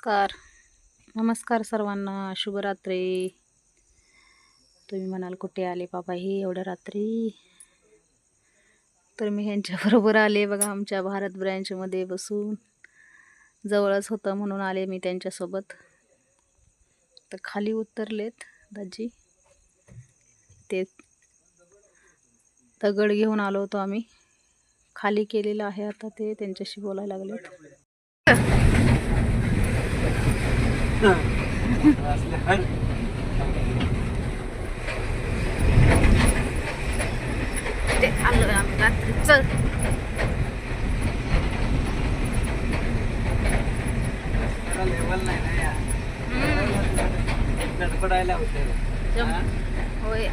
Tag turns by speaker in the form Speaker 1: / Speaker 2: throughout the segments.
Speaker 1: नमस्कार सर्वांना. शुभरात्री. तुम्ही म्हणाल कुठे आले बाबा ही एवढ्या रात्री? तर मी ह्यांच्याबरोबर आले बघा, आमच्या भारत ब्रँचमध्ये बसून. जवळच होतं म्हणून आले मी त्यांच्यासोबत. तर खाली उतरलेत दाजी. ते दगड घेऊन आलो होतो आम्ही, खाली केलेलं आहे. आता ते त्यांच्याशी बोलायला लागलेत. ते आलोय आम्ही रात्री. चल
Speaker 2: लेवल नाही ना यार, गडबडायला होते.
Speaker 1: होय.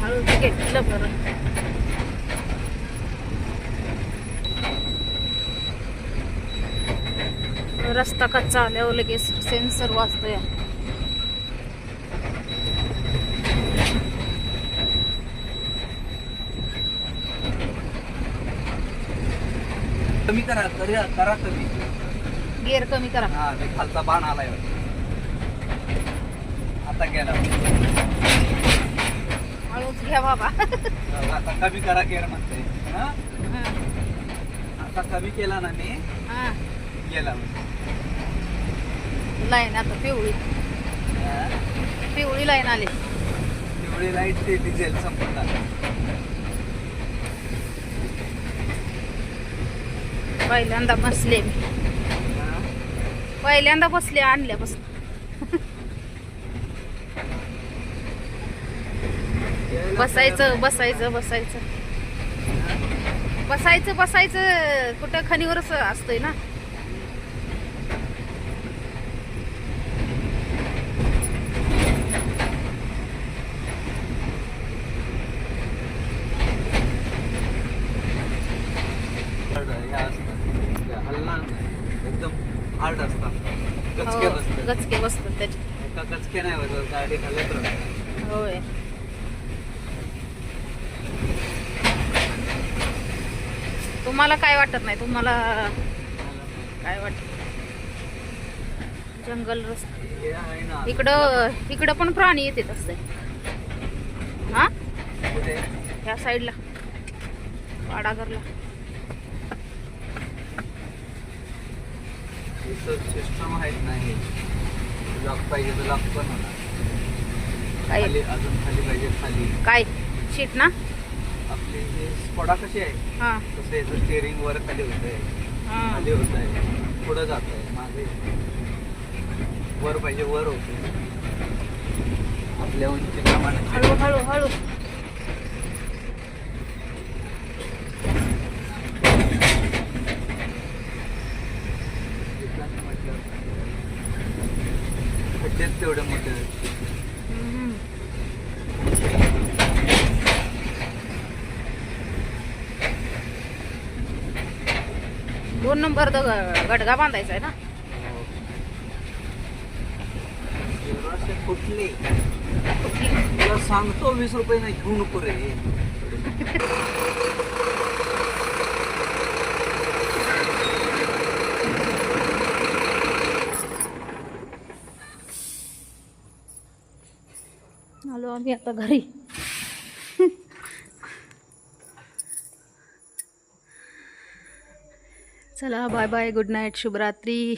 Speaker 1: हळू घेतलं बरं. रस्ता कच्चा आल्यावर लगेच सेन्सर वाजतोय.
Speaker 2: कमी करा कमी.
Speaker 1: गिअर कमी करा.
Speaker 2: हा, ते खालचा बाण आलाय आता गेला.
Speaker 1: हळूच घ्या बाबा.
Speaker 2: आता कमी करा गिअर म्हणते. आता कमी केला ना मी, गेला.
Speaker 1: लाईन आता पिवळी लाईन आली.
Speaker 2: पिवळी लाईट ते डिझेल संपत आलं.
Speaker 1: पहिल्यांदा बसले मी. पहिल्यांदा बसले आणल्यापासून. बसायचं बसायचं बसायचं बसायचं बसायचं कुठं खणीवरच असतंय ना.
Speaker 2: एकदम हार्ड असतात.
Speaker 1: गचके बसतात त्याचे.
Speaker 2: एका गचके नाही बसत, गाडी हलत राहते.
Speaker 1: होय. तुम्हाला काय वाटत नाही? तुम्हाला काय वाटत? जंगल रस्ता. इकडं पण प्राणी येतात असते. हा, ह्या साईडला वाडागरला
Speaker 2: सिस्टम आहेत नाही. लॉक पाहिजे तर लॉक पण होणार.
Speaker 1: काय
Speaker 2: अजून खाली पाहिजे खाली.
Speaker 1: काय शीट ना
Speaker 2: आपली ही स्पॉडा कशी आहे
Speaker 1: हा
Speaker 2: तसं याचं स्टेअरिंग वर खाली होत आहे, खाली होत आहे, पुढं जात आहे, मागे वर पाहिजे वर होते. आपल्या उंचीप्रमाणे
Speaker 1: हळू हळू हळू.
Speaker 2: खड्डेच तेवढे मोठे.
Speaker 1: 2 नंबर गडगा बांधायचा आहे ना.
Speaker 2: कुठले तुला सांगतो 20 रुपये नाही घेऊ नको रे.
Speaker 1: आलो आम्ही आता घरी. चला बाय बाय, गुड नाईट, शुभरात्री.